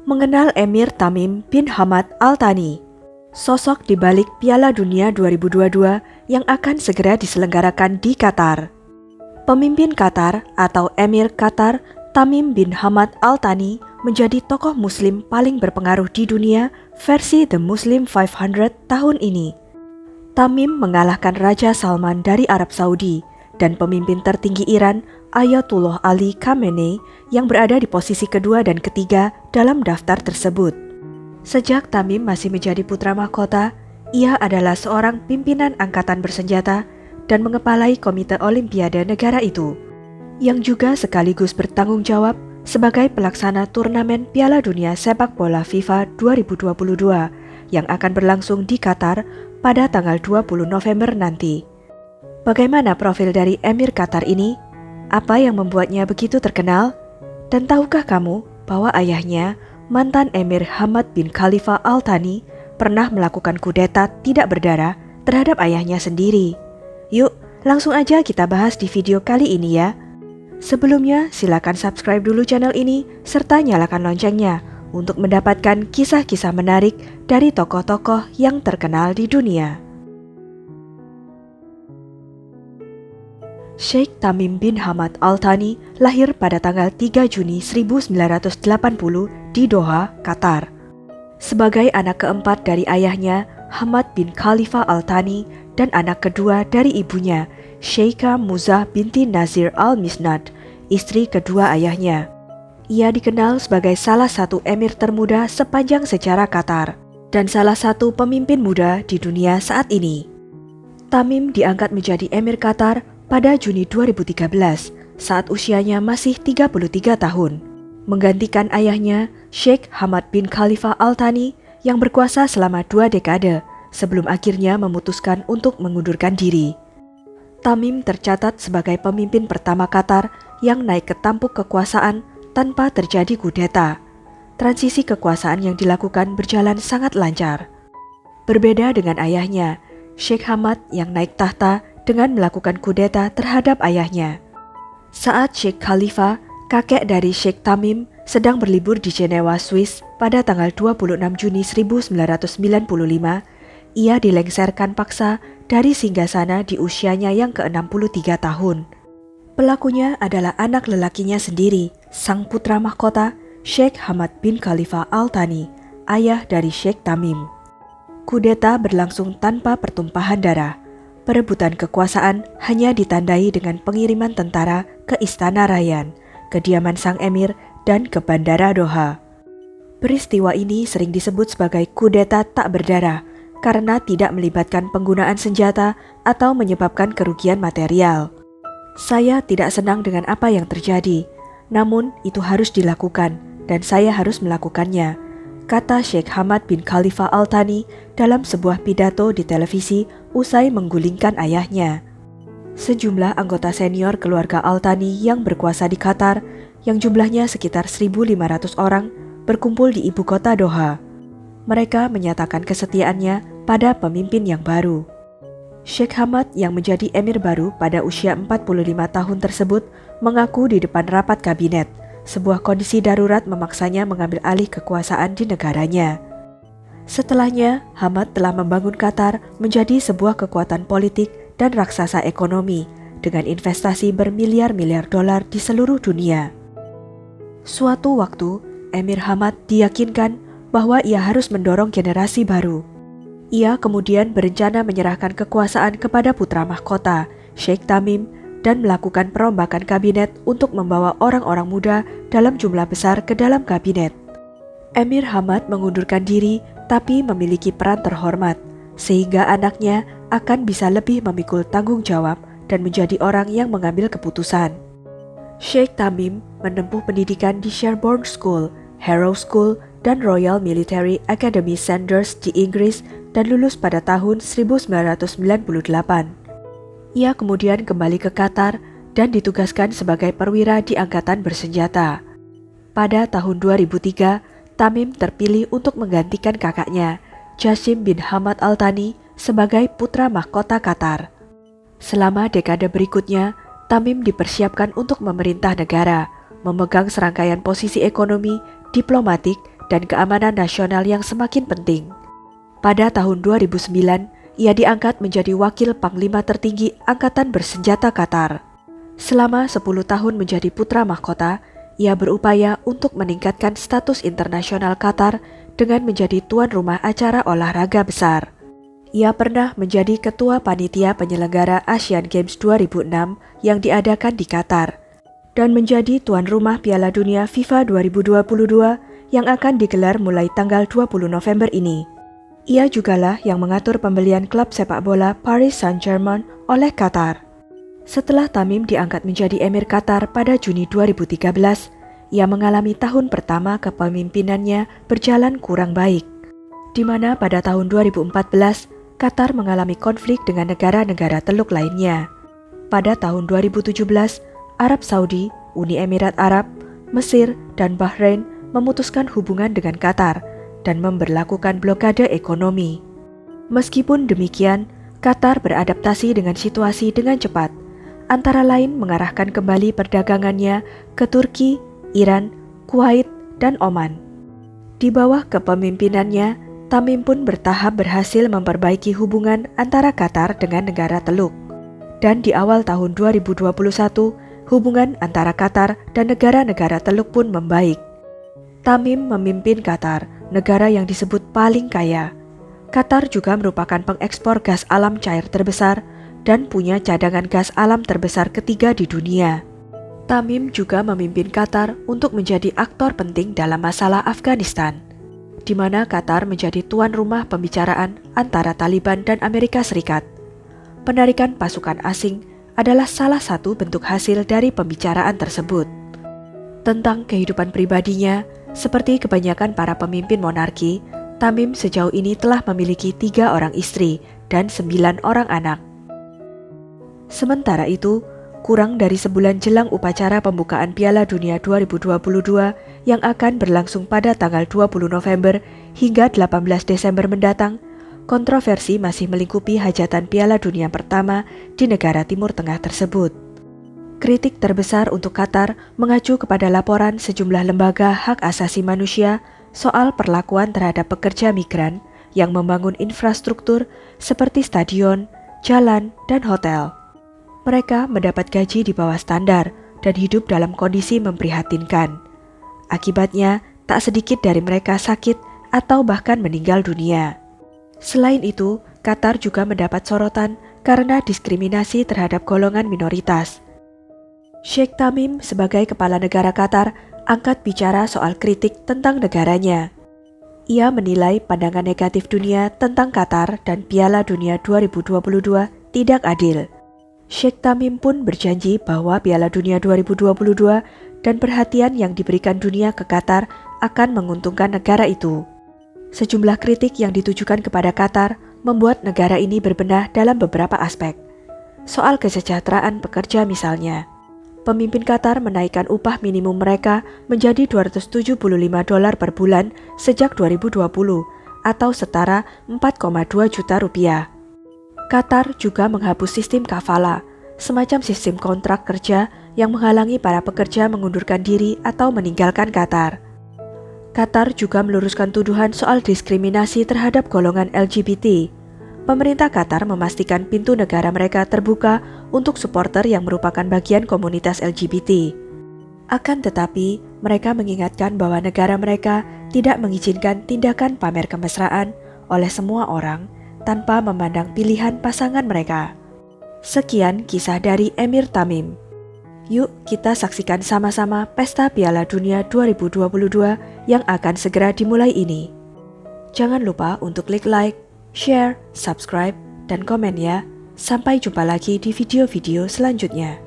Mengenal Emir Tamim bin Hamad Al Thani, sosok di balik Piala Dunia 2022 yang akan segera diselenggarakan di Qatar. Pemimpin Qatar atau Emir Qatar, Tamim bin Hamad Al Thani menjadi tokoh muslim paling berpengaruh di dunia versi The Muslim 500 tahun ini. Tamim mengalahkan Raja Salman dari Arab Saudi dan pemimpin tertinggi Iran Ayatollah Ali Khamenei yang berada di posisi kedua dan ketiga dalam daftar tersebut. Sejak Tamim masih menjadi putra mahkota, ia adalah seorang pimpinan angkatan bersenjata dan mengepalai Komite Olimpiade negara itu, yang juga sekaligus bertanggung jawab sebagai pelaksana turnamen Piala Dunia Sepak Bola FIFA 2022 yang akan berlangsung di Qatar pada tanggal 20 November nanti. Bagaimana profil dari Emir Qatar ini? Apa yang membuatnya begitu terkenal? Dan tahukah kamu bahwa ayahnya, mantan Emir Hamad bin Khalifa Al Thani, pernah melakukan kudeta tidak berdarah terhadap ayahnya sendiri? Yuk, langsung aja kita bahas di video kali ini ya. Sebelumnya, silakan subscribe dulu channel ini serta nyalakan loncengnya untuk mendapatkan kisah-kisah menarik dari tokoh-tokoh yang terkenal di dunia. Sheikh Tamim bin Hamad Al Thani lahir pada tanggal 3 Juni 1980 di Doha, Qatar. Sebagai anak keempat dari ayahnya, Hamad bin Khalifa Al Thani, dan anak kedua dari ibunya, Sheikha Muzah binti Nazir Al Misnad, istri kedua ayahnya. Ia dikenal sebagai salah satu emir termuda sepanjang sejarah Qatar dan salah satu pemimpin muda di dunia saat ini. Tamim diangkat menjadi emir Qatar pada Juni 2013 saat usianya masih 33 tahun, menggantikan ayahnya Sheikh Hamad bin Khalifa Al Thani yang berkuasa selama 2 dekade sebelum akhirnya memutuskan untuk mengundurkan diri. Tamim tercatat sebagai pemimpin pertama Qatar yang naik ke tampuk kekuasaan tanpa terjadi kudeta. Transisi kekuasaan yang dilakukan berjalan sangat lancar. Berbeda dengan ayahnya, Sheikh Hamad yang naik tahta dengan melakukan kudeta terhadap ayahnya. Saat Sheikh Khalifa, kakek dari Sheikh Tamim, sedang berlibur di Jenewa, Swiss pada tanggal 26 Juni 1995, ia dilengserkan paksa dari singgasana di usianya yang ke-63 tahun. Pelakunya adalah anak lelakinya sendiri, sang putra mahkota Sheikh Hamad bin Khalifa Al Thani, ayah dari Sheikh Tamim. Kudeta berlangsung tanpa pertumpahan darah. Perebutan kekuasaan hanya ditandai dengan pengiriman tentara ke Istana Rayyan, kediaman sang emir, dan ke Bandara Doha. Peristiwa ini sering disebut sebagai kudeta tak berdarah karena tidak melibatkan penggunaan senjata atau menyebabkan kerugian material. Saya tidak senang dengan apa yang terjadi, namun itu harus dilakukan dan saya harus melakukannya, kata Sheikh Hamad bin Khalifa Al Thani dalam sebuah pidato di televisi usai menggulingkan ayahnya. Sejumlah anggota senior keluarga Al Thani yang berkuasa di Qatar, yang jumlahnya sekitar 1.500 orang, berkumpul di ibu kota Doha. Mereka menyatakan kesetiaannya pada pemimpin yang baru. Sheikh Hamad yang menjadi emir baru pada usia 45 tahun tersebut mengaku di depan rapat kabinet, sebuah kondisi darurat memaksanya mengambil alih kekuasaan di negaranya. Setelahnya, Hamad telah membangun Qatar menjadi sebuah kekuatan politik dan raksasa ekonomi dengan investasi bermiliar-miliar dolar di seluruh dunia. Suatu waktu, Emir Hamad diyakinkan bahwa ia harus mendorong generasi baru. Ia kemudian berencana menyerahkan kekuasaan kepada putra mahkota, Sheikh Tamim, dan melakukan perombakan kabinet untuk membawa orang-orang muda dalam jumlah besar ke dalam kabinet. Emir Hamad mengundurkan diri tapi memiliki peran terhormat, sehingga anaknya akan bisa lebih memikul tanggung jawab dan menjadi orang yang mengambil keputusan. Sheikh Tamim menempuh pendidikan di Sherborne School, Harrow School, dan Royal Military Academy Sandhurst di Inggris dan lulus pada tahun 1998. Ia kemudian kembali ke Qatar dan ditugaskan sebagai perwira di angkatan bersenjata. Pada tahun 2003, Tamim terpilih untuk menggantikan kakaknya, Jassim bin Hamad Al Thani, sebagai putra mahkota Qatar. Selama dekade berikutnya, Tamim dipersiapkan untuk memerintah negara, memegang serangkaian posisi ekonomi, diplomatik, dan keamanan nasional yang semakin penting. Pada tahun 2009, ia diangkat menjadi wakil panglima tertinggi Angkatan Bersenjata Qatar. Selama 10 tahun menjadi putra mahkota, ia berupaya untuk meningkatkan status internasional Qatar dengan menjadi tuan rumah acara olahraga besar. Ia pernah menjadi ketua panitia penyelenggara Asian Games 2006 yang diadakan di Qatar, dan menjadi tuan rumah Piala Dunia FIFA 2022 yang akan digelar mulai tanggal 20 November ini. Ia jugalah yang mengatur pembelian klub sepak bola Paris Saint-Germain oleh Qatar. Setelah Tamim diangkat menjadi Emir Qatar pada Juni 2013, ia mengalami tahun pertama kepemimpinannya berjalan kurang baik, di mana pada tahun 2014, Qatar mengalami konflik dengan negara-negara Teluk lainnya. Pada tahun 2017, Arab Saudi, Uni Emirat Arab, Mesir, dan Bahrain memutuskan hubungan dengan Qatar dan memberlakukan blokade ekonomi. Meskipun demikian, Qatar beradaptasi dengan situasi dengan cepat, antara lain mengarahkan kembali perdagangannya ke Turki, Iran, Kuwait, dan Oman. Di bawah kepemimpinannya, Tamim pun bertahap berhasil memperbaiki hubungan antara Qatar dengan negara Teluk. Dan di awal tahun 2021, hubungan antara Qatar dan negara-negara Teluk pun membaik. Tamim memimpin Qatar, negara yang disebut paling kaya. Qatar juga merupakan pengekspor gas alam cair terbesar dan punya cadangan gas alam terbesar ketiga di dunia. Tamim juga memimpin Qatar untuk menjadi aktor penting dalam masalah Afghanistan, di mana Qatar menjadi tuan rumah pembicaraan antara Taliban dan Amerika Serikat. Penarikan pasukan asing adalah salah satu bentuk hasil dari pembicaraan tersebut. Tentang kehidupan pribadinya, seperti kebanyakan para pemimpin monarki, Tamim sejauh ini telah memiliki 3 orang istri dan 9 orang anak. Sementara itu, kurang dari sebulan jelang upacara pembukaan Piala Dunia 2022 yang akan berlangsung pada tanggal 20 November hingga 18 Desember mendatang, kontroversi masih melingkupi hajatan Piala Dunia pertama di negara Timur Tengah tersebut. Kritik terbesar untuk Qatar mengacu kepada laporan sejumlah lembaga hak asasi manusia soal perlakuan terhadap pekerja migran yang membangun infrastruktur seperti stadion, jalan, dan hotel. Mereka mendapat gaji di bawah standar dan hidup dalam kondisi memprihatinkan. Akibatnya, tak sedikit dari mereka sakit atau bahkan meninggal dunia. Selain itu, Qatar juga mendapat sorotan karena diskriminasi terhadap golongan minoritas. Sheikh Tamim sebagai kepala negara Qatar angkat bicara soal kritik tentang negaranya. Ia menilai pandangan negatif dunia tentang Qatar dan Piala Dunia 2022 tidak adil. Sheikh Tamim pun berjanji bahwa Piala Dunia 2022 dan perhatian yang diberikan dunia ke Qatar akan menguntungkan negara itu. Sejumlah kritik yang ditujukan kepada Qatar membuat negara ini berbenah dalam beberapa aspek. Soal kesejahteraan pekerja misalnya. Pemimpin Qatar menaikkan upah minimum mereka menjadi $275 per bulan sejak 2020 atau setara 4,2 juta rupiah. Qatar juga menghapus sistem kafala, semacam sistem kontrak kerja yang menghalangi para pekerja mengundurkan diri atau meninggalkan Qatar. Qatar juga meluruskan tuduhan soal diskriminasi terhadap golongan LGBT. Pemerintah Qatar memastikan pintu negara mereka terbuka untuk supporter yang merupakan bagian komunitas LGBT. Akan tetapi, mereka mengingatkan bahwa negara mereka tidak mengizinkan tindakan pamer kemesraan oleh semua orang tanpa memandang pilihan pasangan mereka. Sekian kisah dari Emir Tamim. Yuk kita saksikan sama-sama Pesta Piala Dunia 2022 yang akan segera dimulai ini. Jangan lupa untuk klik like, share, subscribe, dan komen ya. Sampai jumpa lagi di video-video selanjutnya.